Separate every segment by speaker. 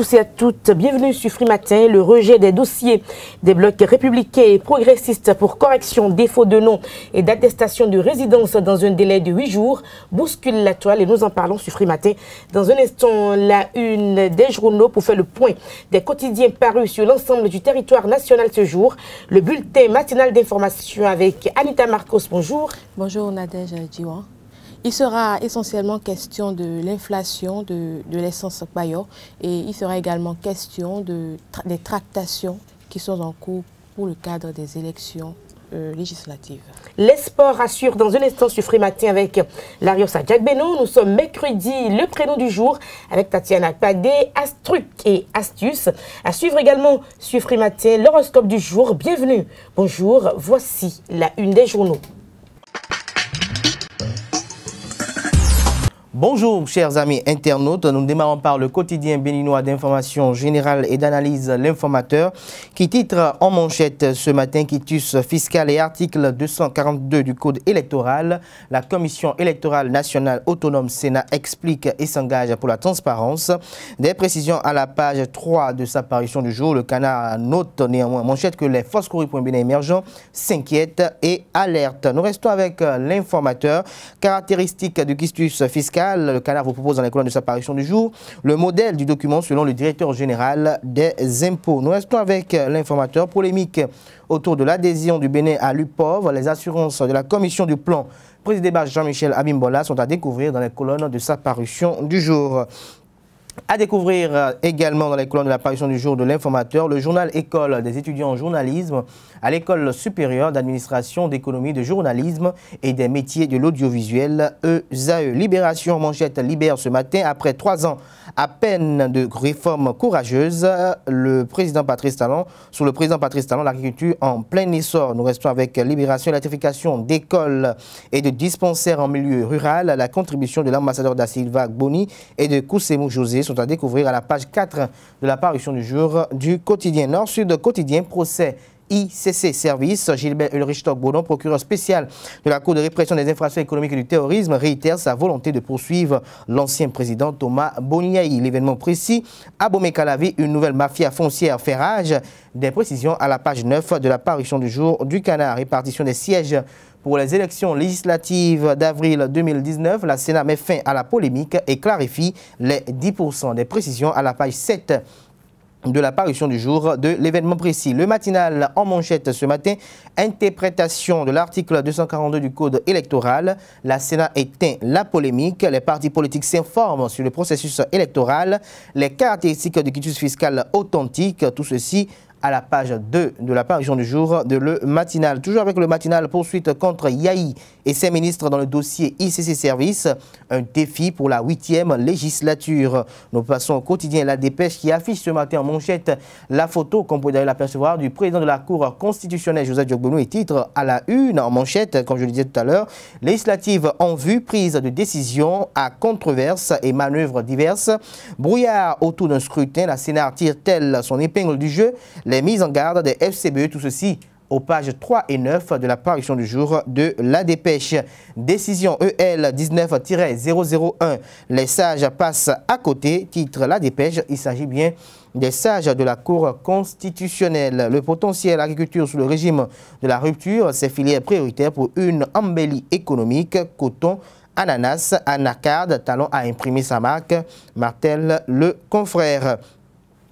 Speaker 1: tous et à toutes, bienvenue sur Free Matin. Le rejet des dossiers des blocs républicains et progressistes pour correction, défaut de nom et d'attestation de résidence dans un délai de 8 jours bouscule la toile et nous en parlons sur Free Matin. Dans un instant, la une des journaux pour faire le point des quotidiens parus sur l'ensemble du territoire national ce jour. Le bulletin matinal d'information avec Anita Marcos. Bonjour.
Speaker 2: Bonjour Nadège Djiwan. Il sera essentiellement question de l'inflation de l'essence Bayor et il sera également question des tractations qui sont en cours pour le cadre des élections législatives. Les sports assurent dans un instant sur Free Matin avec Lariosa Jagbeno. Nous sommes mercredi, le prénom du jour avec Tatiana Padé, Astruc et Astuce. À suivre également sur Free Matin l'horoscope du jour. Bienvenue. Bonjour, voici la une des journaux.
Speaker 3: Bonjour chers amis internautes, nous démarrons par le quotidien béninois d'information générale et d'analyse L'Informateur qui titre en manchette ce matin quitus fiscal et article 242 du code électoral. La commission électorale nationale autonome Sénat explique et s'engage pour la transparence. Des précisions à la page 3 de sa parution du jour. Le Canard note néanmoins en manchette que les forces corruptes bénin émergents s'inquiètent et alertent. Nous restons avec L'Informateur. Caractéristiques du quitus fiscal. Le Canard vous propose dans les colonnes de sa parution du jour le modèle du document selon le directeur général des impôts. Nous restons avec L'Informateur. Polémique autour de l'adhésion du Bénin à l'UPOV. Les assurances de la commission du plan présidé par Jean-Michel Abimbola sont à découvrir dans les colonnes de sa parution du jour. À découvrir également dans les colonnes de la parution du jour de L'Informateur, le journal École des étudiants en journalisme à l'École supérieure d'administration, d'économie, de journalisme et des métiers de l'audiovisuel ESAE. Libération manchette libère ce matin après 3 ans à peine de réformes courageuses. Le président Patrice Talon, sous le président Patrice Talon, l'agriculture en plein essor. Nous restons avec Libération et l'électrification d'écoles et de dispensaires en milieu rural. La contribution de l'ambassadeur da Silva Boni et de Koussemou José sont à découvrir à la page 4 de la parution du jour du quotidien Nord-Sud quotidien procès ICC Service. Gilbert Ulrich Togbodon, procureur spécial de la Cour de répression des infractions économiques et du terrorisme, réitère sa volonté de poursuivre l'ancien président Thomas Boniaï. L'événement précis, à Bomé-Calavi, une nouvelle mafia foncière fait rage. Des précisions à la page 9 de la parution du jour du Canard. Répartition des sièges pour les élections législatives d'avril 2019, la Sénat met fin à la polémique et clarifie les 10%. Des précisions à la page 7 de la parution du jour de l'événement précis. Le matinal en manchette ce matin, interprétation de l'article 242 du code électoral. La Sénat éteint la polémique. Les partis politiques s'informent sur le processus électoral. Les caractéristiques du quitus fiscal authentique. Tout ceci à la page 2 de la parution du jour de Le Matinal. Toujours avec Le Matinal, poursuite contre Yahi et ses ministres dans le dossier ICC Service. Un défi pour la 8e législature. Nous passons au quotidien La Dépêche qui affiche ce matin en manchette la photo qu'on peut d'ailleurs l'apercevoir du président de la Cour constitutionnelle Joseph Diogbonou et titre à la une en manchette, comme je le disais tout à l'heure, législative en vue, prise de décision à controverse et manœuvres diverses. Brouillard autour d'un scrutin, la Sénat tire-t-elle son épingle du jeu? Les mises en garde des FCBE, tout ceci aux pages 3 et 9 de la parution du jour de La Dépêche. Décision EL 19-001. Les sages passent à côté, titre La Dépêche. Il s'agit bien des sages de la Cour constitutionnelle. Le potentiel agriculture sous le régime de la rupture, ces filières prioritaires pour une embellie économique, coton, ananas, anacarde, talon à imprimer sa marque, martèle le confrère.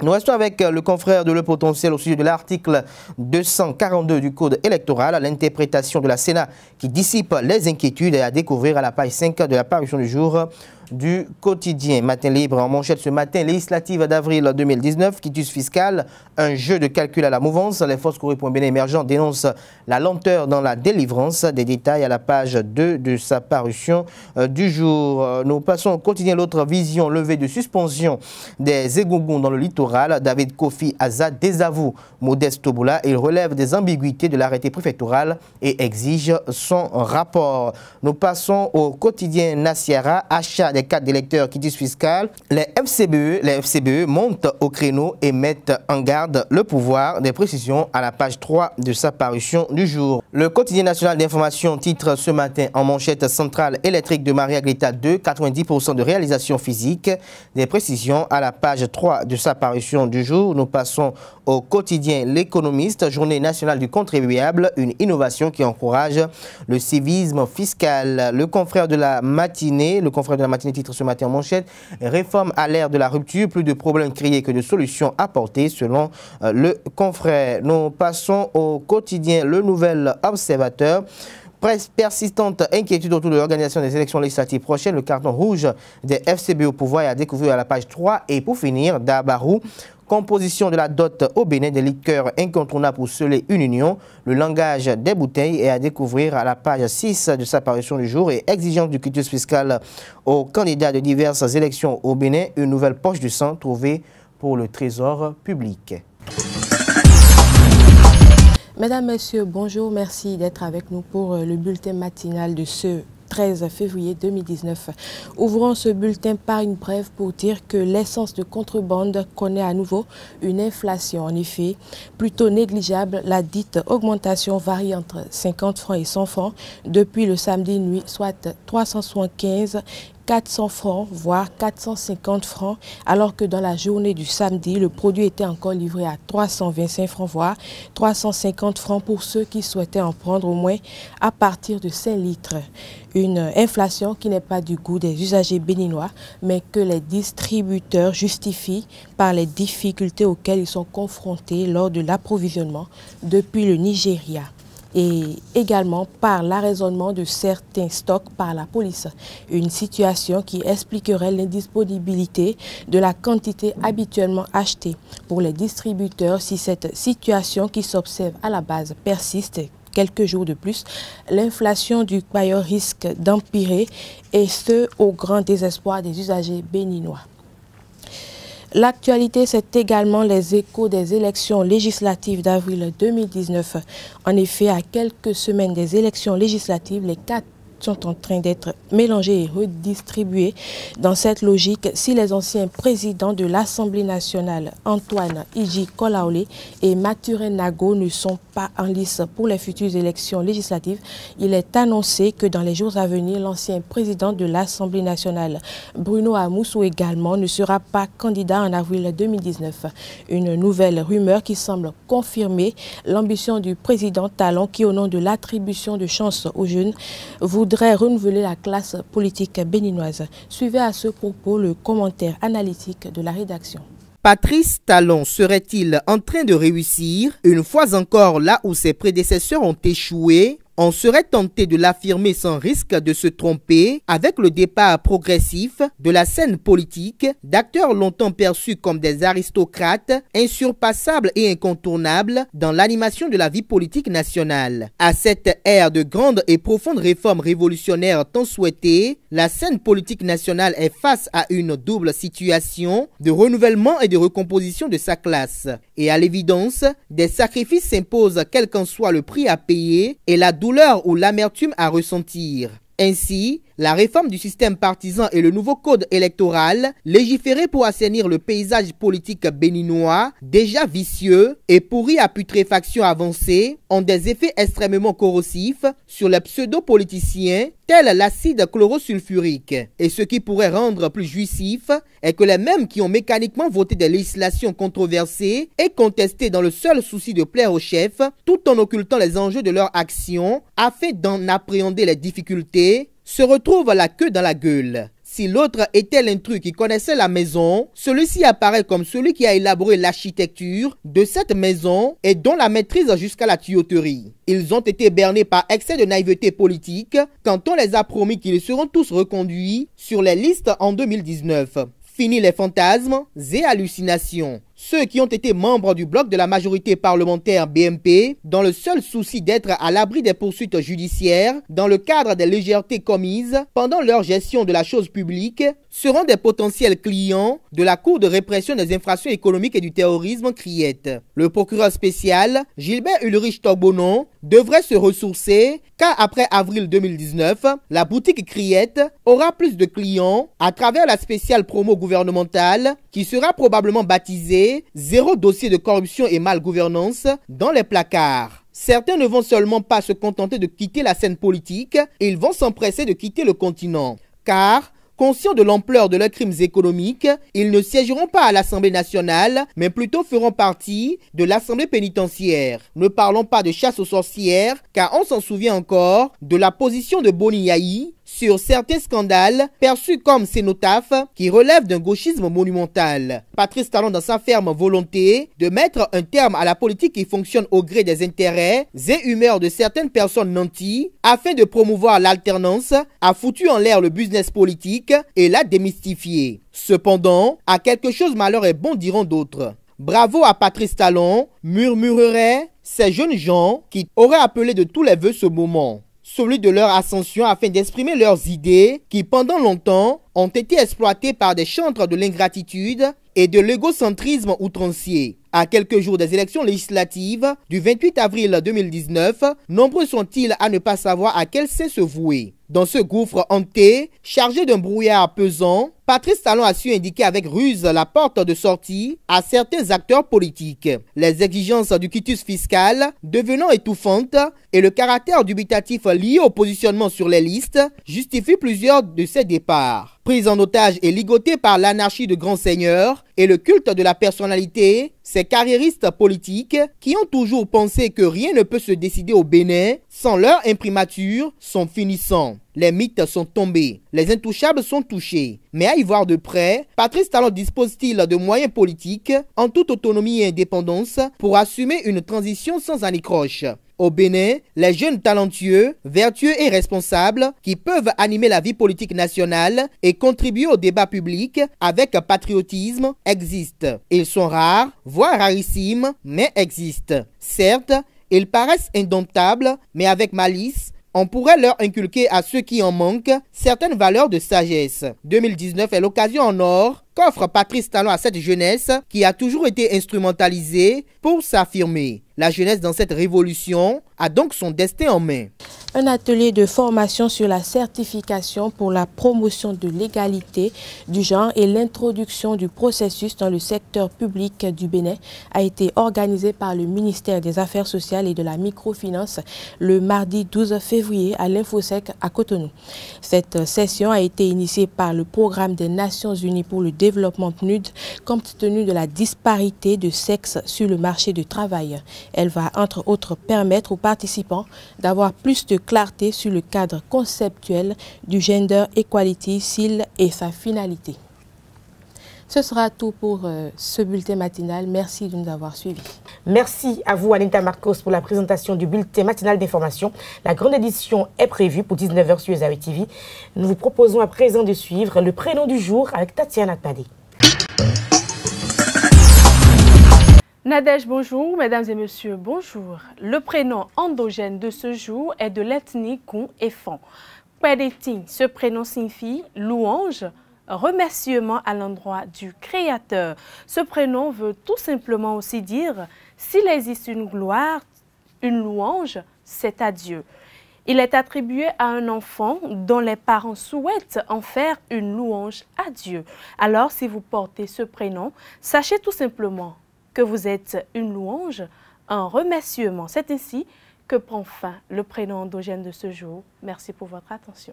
Speaker 3: Nous restons avec le confrère de Le Potentiel au sujet de l'article 242 du Code électoral, l'interprétation de la Sénat qui dissipe les inquiétudes et à découvrir à la page 5 de la parution du jour du quotidien. Matin libre en manchette ce matin, législative d'avril 2019, quitus fiscal, un jeu de calcul à la mouvance. Les forces corruptes Bénin émergents dénoncent la lenteur dans la délivrance. Des détails à la page 2 de sa parution du jour. Nous passons au quotidien l'autre vision, levée de suspension des égougoums dans le littoral. David Kofi Azad désavoue Modeste Toboula. Il relève des ambiguïtés de l'arrêté préfectoral et exige son rapport. Nous passons au quotidien Nassiara, achat des cartes d'électeurs quitus fiscales, les FCBE montent au créneau et mettent en garde le pouvoir. Des précisions à la page 3 de sa parution du jour. Le quotidien national d'information titre ce matin en manchette centrale électrique de Maria Glita 2, 90% de réalisation physique. Des précisions à la page 3 de sa parution du jour. Nous passons au quotidien L'économiste, journée nationale du contribuable, une innovation qui encourage le civisme fiscal. Le confrère de la matinée titre ce matin en manchette, réforme à l'ère de la rupture, plus de problèmes créés que de solutions apportées selon le confrère. Nous passons au quotidien Le Nouvel Observateur. Persistante inquiétude autour de l'organisation des élections législatives prochaines, le carton rouge des FCB au pouvoir est à découvrir à la page 3. Et pour finir, Dabarou, composition de la dot au Bénin, des liqueurs incontournables pour sceller une union. Le langage des bouteilles est à découvrir à la page 6 de sa parution du jour. Et exigence du quitus fiscal aux candidats de diverses élections au Bénin, une nouvelle poche du sang trouvée pour le trésor public.
Speaker 2: Mesdames, Messieurs, bonjour. Merci d'être avec nous pour le bulletin matinal de ce 13 février 2019. Ouvrons ce bulletin par une brève pour dire que l'essence de contrebande connaît à nouveau une inflation. En effet, plutôt négligeable, la dite augmentation varie entre 50 francs et 100 francs depuis le samedi nuit, soit 375 400 francs, voire 450 francs, alors que dans la journée du samedi, le produit était encore livré à 325 francs, voire 350 francs pour ceux qui souhaitaient en prendre au moins à partir de 5 litres. Une inflation qui n'est pas du goût des usagers béninois, mais que les distributeurs justifient par les difficultés auxquelles ils sont confrontés lors de l'approvisionnement depuis le Nigeria, et également par l'arraisonnement de certains stocks par la police. Une situation qui expliquerait l'indisponibilité de la quantité habituellement achetée pour les distributeurs. Si cette situation qui s'observe à la base persiste quelques jours de plus, l'inflation du pailleur risque d'empirer, et ce au grand désespoir des usagers béninois. L'actualité, c'est également les échos des élections législatives d'avril 2019. En effet, à quelques semaines des élections législatives, les quatre sont en train d'être mélangés et redistribués. Dans cette logique, si les anciens présidents de l'Assemblée nationale, Antoine Iji Kolaole et Mathurin Nago, ne sont pas en lice pour les futures élections législatives, il est annoncé que dans les jours à venir, l'ancien président de l'Assemblée nationale, Bruno Amoussou également, ne sera pas candidat en avril 2019. Une nouvelle rumeur qui semble confirmer l'ambition du président Talon qui, au nom de l'attribution de chances aux jeunes, voudrait renouveler la classe politique béninoise. Suivez à ce propos le commentaire analytique de la rédaction.
Speaker 3: Patrice Talon serait-il en train de réussir une fois encore là où ses prédécesseurs ont échoué? On serait tenté de l'affirmer sans risque de se tromper avec le départ progressif de la scène politique d'acteurs longtemps perçus comme des aristocrates insurpassables et incontournables dans l'animation de la vie politique nationale. À cette ère de grandes et profondes réformes révolutionnaires tant souhaitées, la scène politique nationale est face à une double situation de renouvellement et de recomposition de sa classe. Et à l'évidence, des sacrifices s'imposent quel qu'en soit le prix à payer et la douleur ou l'amertume à ressentir. Ainsi, la réforme du système partisan et le nouveau code électoral, légiféré pour assainir le paysage politique béninois, déjà vicieux et pourri à putréfaction avancée, ont des effets extrêmement corrosifs sur les pseudo-politiciens, tels l'acide chlorosulfurique. Et ce qui pourrait rendre plus jouissif est que les mêmes qui ont mécaniquement voté des législations controversées et contestées dans le seul souci de plaire au chef, tout en occultant les enjeux de leur action, afin d'en appréhender les difficultés, se retrouve la queue dans la gueule. Si l'autre était l'intrus qui connaissait la maison, celui-ci apparaît comme celui qui a élaboré l'architecture de cette maison et dont la maîtrise jusqu'à la tuyauterie. Ils ont été bernés par excès de naïveté politique quand on les a promis qu'ils seront tous reconduits sur les listes en 2019. Fini les fantasmes et hallucinations. ceux qui ont été membres du bloc de la majorité parlementaire BMP, dans le seul souci d'être à l'abri des poursuites judiciaires dans le cadre des légèretés commises pendant leur gestion de la chose publique, seront des potentiels clients de la Cour de répression des infractions économiques et du terrorisme Criette. Le procureur spécial, Gilbert Ulrich Togbonon, devrait se ressourcer car après avril 2019, la boutique Criette aura plus de clients à travers la spéciale promo gouvernementale qui sera probablement baptisée « Zéro dossier de corruption et malgouvernance » dans les placards. Certains ne vont seulement pas se contenter de quitter la scène politique, ils vont s'empresser de quitter le continent. Car, conscients de l'ampleur de leurs crimes économiques, ils ne siégeront pas à l'Assemblée nationale, mais plutôt feront partie de l'Assemblée pénitentiaire. Ne parlons pas de chasse aux sorcières, car on s'en souvient encore de la position de Boni Yahi sur certains scandales perçus comme cénotaphes qui relèvent d'un gauchisme monumental. Patrice Talon, dans sa ferme volonté de mettre un terme à la politique qui fonctionne au gré des intérêts et humeurs de certaines personnes nanties, afin de promouvoir l'alternance, a foutu en l'air le business politique et l'a démystifié. Cependant, à quelque chose malheur est bon, diront d'autres. Bravo à Patrice Talon, murmureraient ces jeunes gens qui auraient appelé de tous les vœux ce moment. Celui de leur ascension afin d'exprimer leurs idées qui pendant longtemps ont été exploitées par des chantres de l'ingratitude et de l'égocentrisme outrancier. À quelques jours des élections législatives du 28 avril 2019, nombreux sont-ils à ne pas savoir à quel sein se vouer. Dans ce gouffre hanté, chargé d'un brouillard pesant, Patrice Talon a su indiquer avec ruse la porte de sortie à certains acteurs politiques. Les exigences du quitus fiscal devenant étouffantes et le caractère dubitatif lié au positionnement sur les listes justifient plusieurs de ces départs. Pris en otage et ligotés par l'anarchie de grands seigneurs et le culte de la personnalité, ces carriéristes politiques qui ont toujours pensé que rien ne peut se décider au Bénin sans leur imprimature sont finissants. Les mythes sont tombés, les intouchables sont touchés. Mais à y voir de près, Patrice Talon dispose-t-il de moyens politiques en toute autonomie et indépendance pour assumer une transition sans anicroche? Au Bénin, les jeunes talentueux, vertueux et responsables qui peuvent animer la vie politique nationale et contribuer au débat public avec patriotisme existent. Ils sont rares, voire rarissimes, mais existent. Certes, ils paraissent indomptables, mais avec malice, on pourrait leur inculquer à ceux qui en manquent certaines valeurs de sagesse. 2019 est l'occasion en or qu'offre Patrice Talon à cette jeunesse qui a toujours été instrumentalisée pour s'affirmer. La jeunesse dans cette révolution a donc son destin en main.
Speaker 2: Un atelier de formation sur la certification pour la promotion de l'égalité du genre et l'introduction du processus dans le secteur public du Bénin a été organisé par le ministère des Affaires sociales et de la microfinance le mardi 12 février à l'Infosec à Cotonou. Cette session a été initiée par le Programme des Nations Unies pour le développement PNUD compte tenu de la disparité de sexe sur le marché du travail. Elle va entre autres permettre aux participants d'avoir plus de clarté sur le cadre conceptuel du Gender Equality SIL et sa finalité. Ce sera tout pour ce bulletin matinal. Merci de nous avoir suivis.
Speaker 1: Merci à vous, Anita Marcos, pour la présentation du bulletin matinal d'information. La grande édition est prévue pour 19 h sur Esawe TV. Nous vous proposons à présent de suivre le prénom du jour avec Tatiana Padé.
Speaker 4: Nadège, bonjour. Mesdames et messieurs, bonjour. Le prénom endogène de ce jour est de l'ethnie Koun et Fon. Pédéting, ce prénom signifie louange, remerciement à l'endroit du Créateur. Ce prénom veut tout simplement aussi dire s'il existe une gloire, une louange, c'est à Dieu. Il est attribué à un enfant dont les parents souhaitent en faire une louange à Dieu. Alors, si vous portez ce prénom, sachez tout simplement que vous êtes une louange, un remerciement. C'est ainsi que prend fin le prénom endogène de ce jour. Merci pour votre attention.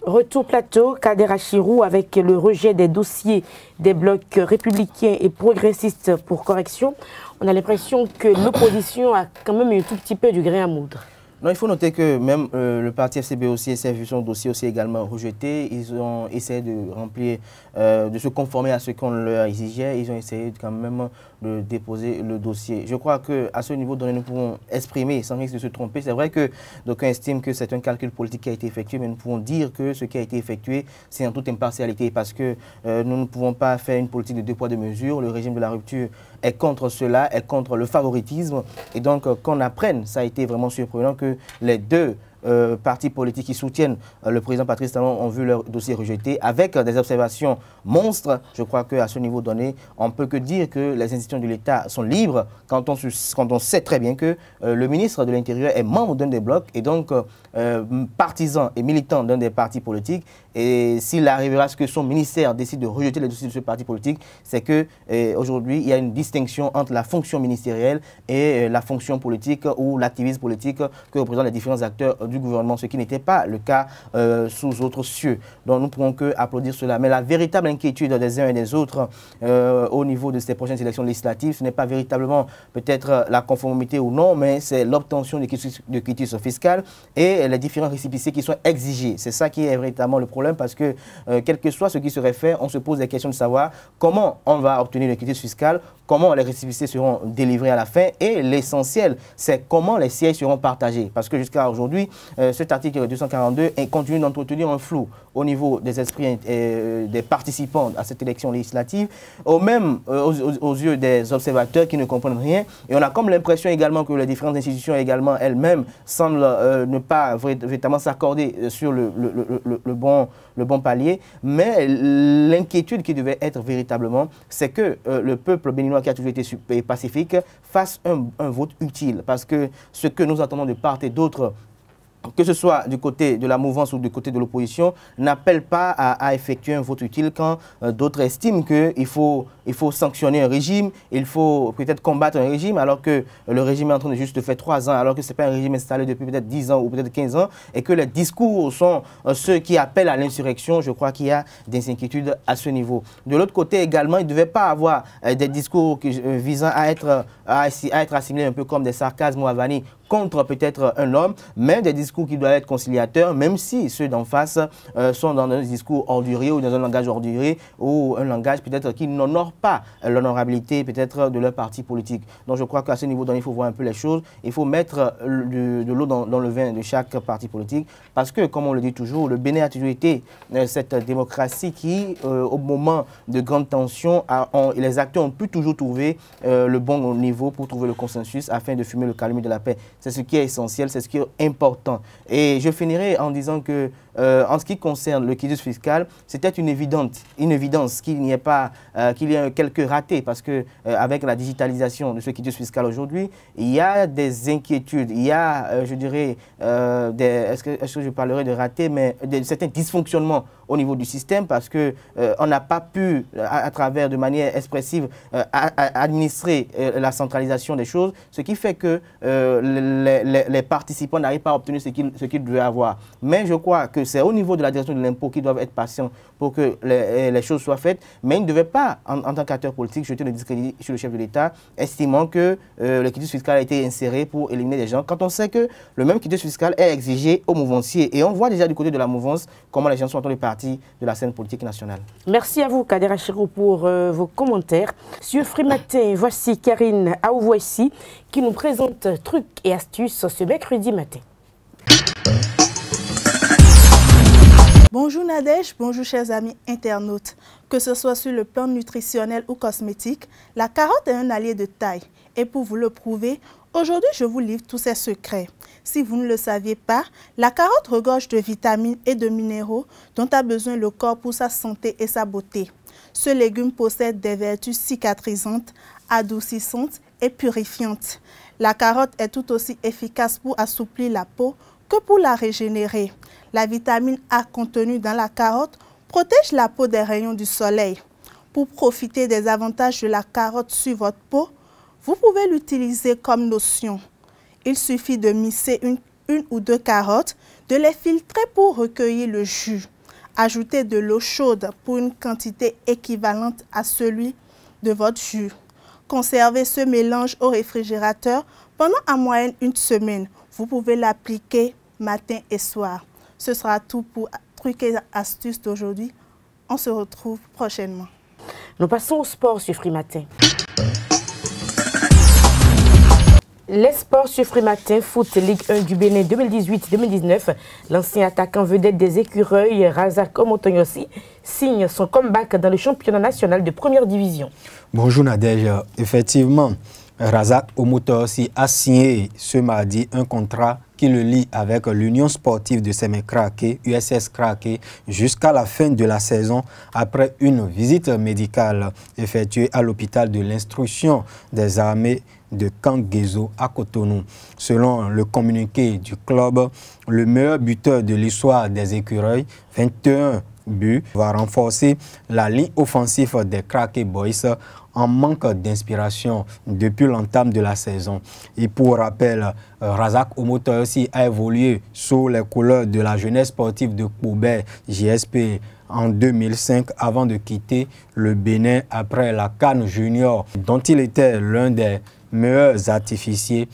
Speaker 1: Retour plateau, Kader Achirou avec le rejet des dossiers des blocs républicains et progressistes pour correction. On a l'impression que l'opposition a quand même un tout petit peu du grain à moudre.
Speaker 3: Non, il faut noter que même le parti FCB aussi essaie de vu son dossier aussi également rejeté. Ils ont essayé de remplir, de se conformer à ce qu'on leur exigeait. Ils ont essayé quand même de déposer le dossier. Je crois qu'à ce niveau donné, nous pouvons exprimer, sans risque de se tromper. C'est vrai que d'aucuns estiment que c'est un calcul politique qui a été effectué, mais nous pouvons dire que ce qui a été effectué, c'est en toute impartialité, parce que nous ne pouvons pas faire une politique de deux poids, deux mesures. Le régime de la rupture est contre cela, est contre le favoritisme. Et donc, qu'on apprenne, ça a été vraiment surprenant que les deux partis politiques qui soutiennent le président Patrice Talon ont vu leur dossier rejeté avec des observations monstres. Je crois qu'à ce niveau donné, on ne peut que dire que les institutions de l'État sont libres quand on sait très bien que le ministre de l'Intérieur est membre d'un des blocs et donc partisan et militant d'un des partis politiques. Et s'il arrivera à ce que son ministère décide de rejeter les dossiers de ce parti politique, c'est que aujourd'hui, il y a une distinction entre la fonction ministérielle et la fonction politique ou l'activisme politique que représentent les différents acteurs du gouvernement, ce qui n'était pas le cas sous autres cieux. Donc nous ne pouvons que applaudir cela. Mais la véritable inquiétude des uns et des autres au niveau de ces prochaines élections législatives, ce n'est pas véritablement peut-être la conformité ou non, mais c'est l'obtention de quitus fiscal et les différents récépissés qui sont exigés. C'est ça qui est véritablement le problème, parce que quel que soit ce qui serait fait, on se pose des questions de savoir comment on va obtenir le quitus fiscal, comment les récépissés seront délivrés à la fin, et l'essentiel, c'est comment les sièges seront partagés. Parce que jusqu'à aujourd'hui, cet article 242 continue d'entretenir un flou au niveau des esprits des participants à cette élection législative, même aux yeux des observateurs qui ne comprennent rien. Et on a comme l'impression également que les différentes institutions également elles-mêmes semblent ne pas véritablement s'accorder sur le bon palier. Mais l'inquiétude qui devait être véritablement, c'est que le peuple béninois qui a toujours été pacifique fasse un vote utile. Parce que ce que nous attendons de part et d'autre, que ce soit du côté de la mouvance ou du côté de l'opposition, n'appelle pas à effectuer un vote utile quand d'autres estiment qu'il faut sanctionner un régime, il faut peut-être combattre un régime, alors que le régime est en train de juste faire 3 ans, alors que ce n'est pas un régime installé depuis peut-être 10 ans ou peut-être 15 ans, et que les discours sont ceux qui appellent à l'insurrection. Je crois qu'il y a des inquiétudes à ce niveau. De l'autre côté également, il ne devait pas avoir des discours visant à être assimilés un peu comme des sarcasmes ou avanies contre peut-être un homme, mais des discours qui doivent être conciliateurs, même si ceux d'en face sont dans un discours ordurier ou dans un langage ordurier ou un langage peut-être qui n'honore pas l'honorabilité peut-être de leur parti politique. Donc je crois qu'à ce niveau, il faut voir un peu les choses. Il faut mettre de l'eau dans le vin de chaque parti politique, parce que, comme on le dit toujours, le Bénin a toujours été cette démocratie qui, au moment de grandes tensions, les acteurs ont pu toujours trouver le bon niveau pour trouver le consensus afin de fumer le calumet de la paix. C'est ce qui est essentiel, c'est ce qui est important. Et je finirai en disant que, en ce qui concerne le quitus fiscal, c'était une évidence qu'il n'y ait pas, qu'il y ait quelques ratés, parce que avec la digitalisation de ce quitus fiscal aujourd'hui, il y a des inquiétudes, il y a, je dirais, est-ce que je parlerai de ratés, mais certains dysfonctionnements au niveau du système, parce que on n'a pas pu, à travers de manière expressive, administrer la centralisation des choses, ce qui fait que les participants n'arrivent pas à obtenir ce qu'ils devaient avoir. Mais je crois que c'est au niveau de la direction de l'impôt qu'ils doivent être patients pour que les choses soient faites. Mais ils ne devaient pas, en tant qu'acteur politique, jeter le discrédit sur le chef de l'État, estimant que le quitus fiscal a été inséré pour éliminer des gens, quand on sait que le même quitus fiscal est exigé aux mouvanciers. Et on voit déjà du côté de la mouvance comment les gens sont en train de partir de la scène politique nationale.
Speaker 1: Merci à vous, Kader Achirou, pour vos commentaires. Sur Frimatin, voici Karine Aouvoissi qui nous présente trucs et astuces ce mercredi matin.
Speaker 5: Bonjour Nadège, bonjour chers amis internautes. Que ce soit sur le plan nutritionnel ou cosmétique, la carotte est un allié de taille. Et pour vous le prouver, aujourd'hui je vous livre tous ses secrets. Si vous ne le saviez pas, la carotte regorge de vitamines et de minéraux dont a besoin le corps pour sa santé et sa beauté. Ce légume possède des vertus cicatrisantes, adoucissantes et purifiantes. La carotte est tout aussi efficace pour assouplir la peau que pour la régénérer. La vitamine A contenue dans la carotte protège la peau des rayons du soleil. Pour profiter des avantages de la carotte sur votre peau, vous pouvez l'utiliser comme lotion. Il suffit de misser une ou deux carottes, de les filtrer pour recueillir le jus. Ajoutez de l'eau chaude pour une quantité équivalente à celui de votre jus. Conservez ce mélange au réfrigérateur pendant en moyenne 1 semaine. Vous pouvez l'appliquer matin et soir. Ce sera tout pour Trucs et astuces d'aujourd'hui. On se retrouve prochainement.
Speaker 1: Nous passons au sport sur Free Matin. Les sports sur Free Matin, foot Ligue 1 du Bénin 2018-2019, l'ancien attaquant vedette des Écureuils, Razak Omotoyossi, signe son comeback dans le championnat national de première division. Bonjour
Speaker 6: Nadège, effectivement, Razak Omotoyossi a signé ce mardi un contrat qui le lie avec l'Union sportive de Sémé-Kraké, USS Kraké, jusqu'à la fin de la saison après une visite médicale effectuée à l'hôpital de l'instruction des armées de Kangezo à Cotonou. Selon le communiqué du club, le meilleur buteur de l'histoire des Écureuils, 21 buts, va renforcer la ligne offensive des Kraké Boys en manque d'inspiration depuis l'entame de la saison. Et pour rappel, Razak Omotoyossi a évolué sous les couleurs de la jeunesse sportive de Koubé, JSP, en 2005 avant de quitter le Bénin après la CAN Junior, dont il était l'un des meilleurs artificiers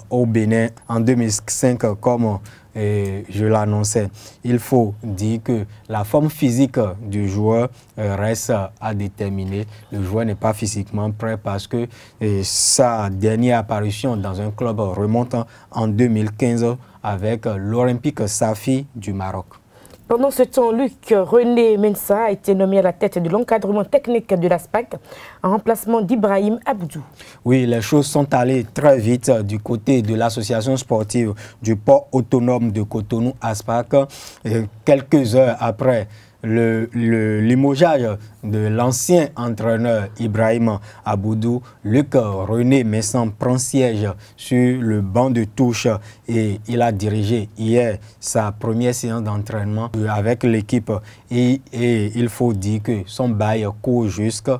Speaker 6: au Bénin en 2005 comme je l'annonçais. Il faut dire que la forme physique du joueur reste à déterminer. Le joueur n'est pas physiquement prêt parce que sa dernière apparition dans un club remonte en 2015 avec l'Olympique Safi du Maroc.
Speaker 1: Pendant ce temps, Luc-René Mensa a été nommé à la tête de l'encadrement technique de l'ASPAC en remplacement d'Ibrahim Aboudou.
Speaker 6: Oui, les choses sont allées très vite du côté de l'association sportive du port autonome de Cotonou ASPAC. Quelques heures après le limogeage de l'ancien entraîneur Ibrahim Aboudou, Luc-René Messan prend siège sur le banc de touche et il a dirigé hier sa première séance d'entraînement avec l'équipe et il faut dire que son bail court jusqu'à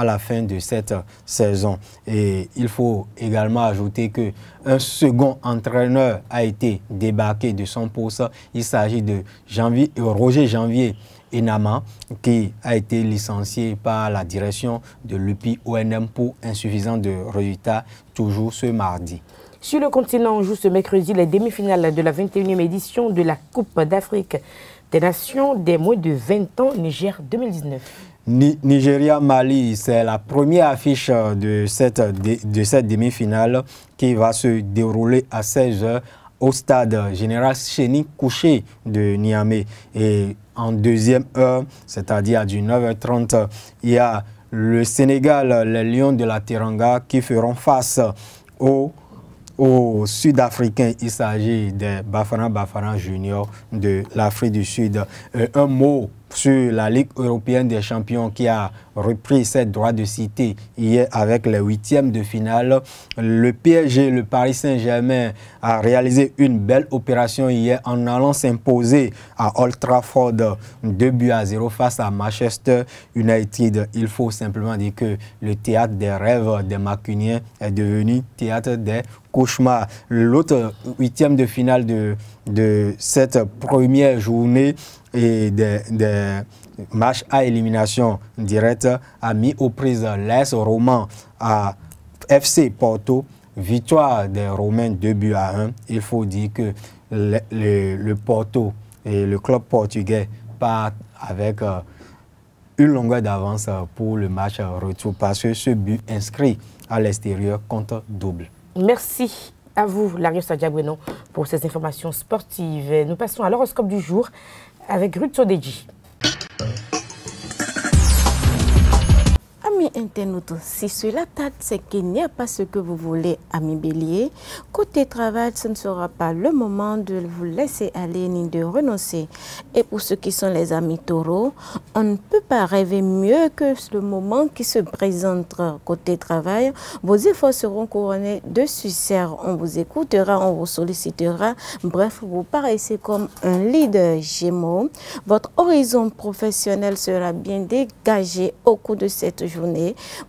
Speaker 6: la fin de cette saison. Et il faut également ajouter qu'un second entraîneur a été débarqué de son poste. Il s'agit de Roger Janvier Enama, qui a été licencié par la direction de l'UPI ONM pour insuffisance de résultats, toujours ce mardi.
Speaker 1: Sur le continent, on joue ce mercredi les demi-finales de la 21e édition de la Coupe d'Afrique des Nations des moins de 20 ans, Niger 2019.
Speaker 6: Nigeria-Mali, c'est la première affiche de cette demi-finale qui va se dérouler à 16h au stade Général Chéni Kouché de Niamey. Et en deuxième heure, c'est-à-dire à 19h30, il y a le Sénégal, les Lions de la Teranga qui feront face aux Sud-Africains. Il s'agit des Bafana Junior de l'Afrique du Sud. Un mot sur la Ligue européenne des champions qui a repris ses droits de cité hier avec les huitièmes de finale. Le PSG, le Paris Saint-Germain, a réalisé une belle opération hier en allant s'imposer à Old Trafford 2-0 face à Manchester United. Il faut simplement dire que le théâtre des rêves des Mancuniens est devenu théâtre des cauchemars. L'autre huitième de finale de cette première journée et des matchs à élimination directe a mis aux prises l'AS Roman à FC Porto. Victoire des Romains 2-1. Il faut dire que le Porto et le club portugais partent avec une longueur d'avance pour le match retour parce que ce but inscrit à l'extérieur compte double.
Speaker 1: Merci à vous, Larios Diaboueno, pour ces informations sportives. Nous passons à l'horoscope du jour avec Ruth Sodeji.
Speaker 7: Amis internautes, si cela tâte, c'est qu'il n'y a pas ce que vous voulez, amis bélier. Côté travail, ce ne sera pas le moment de vous laisser aller ni de renoncer. Et pour ceux qui sont les amis taureaux, on ne peut pas rêver mieux que le moment qui se présente côté travail. Vos efforts seront couronnés de succès. On vous écoutera, on vous sollicitera. Bref, vous paraissez comme un leader Gémeaux. Votre horizon professionnel sera bien dégagé au cours de cette journée.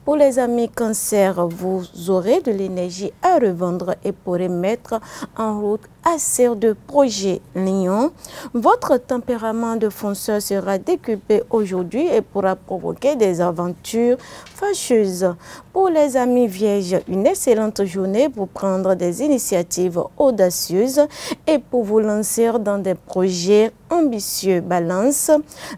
Speaker 7: Pour les amis cancer, vous aurez de l'énergie à revendre et pourrez mettre en route assez de projets Lion. Votre tempérament de fonceur sera décuplé aujourd'hui et pourra provoquer des aventures fâcheuses. Pour les amis vierges, une excellente journée pour prendre des initiatives audacieuses et pour vous lancer dans des projets ambitieux. Balance,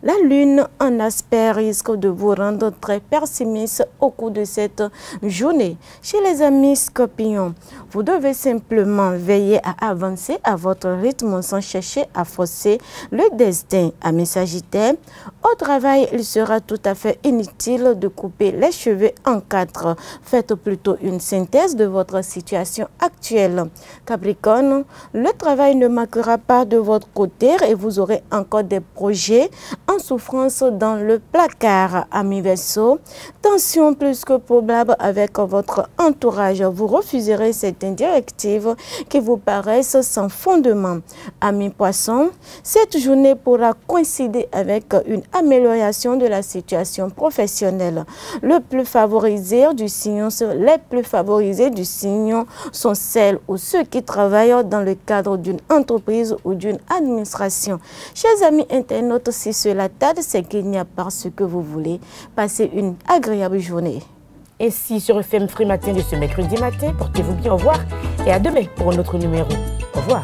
Speaker 7: la lune en aspect risque de vous rendre très pessimiste au cours de cette journée. Chez les amis scorpions, vous devez simplement veiller à avancer à votre rythme sans chercher à forcer le destin. Amis sagittaires, au travail, il sera tout à fait inutile de couper les cheveux en quatre. Faites plutôt une synthèse de votre situation actuelle. Capricorne, le travail ne manquera pas de votre côté et vous aurez encore des projets en souffrance dans le placard. Amis Verseau, tension plus que probable avec votre entourage. Vous refuserez certaines directives qui vous paraissent sans fondement. Amis Poissons, cette journée pourra coïncider avec une amélioration de la situation professionnelle. Les plus favorisés du signe sont celles ou ceux qui travaillent dans le cadre d'une entreprise ou d'une administration. Chers amis internautes, si cela tarde, c'est qu'il n'y a pas ce que vous voulez. Passez une agréable journée.
Speaker 1: Ainsi sur FM Free Matin de ce mercredi matin. Portez-vous bien, au revoir et à demain pour un autre numéro. Au revoir.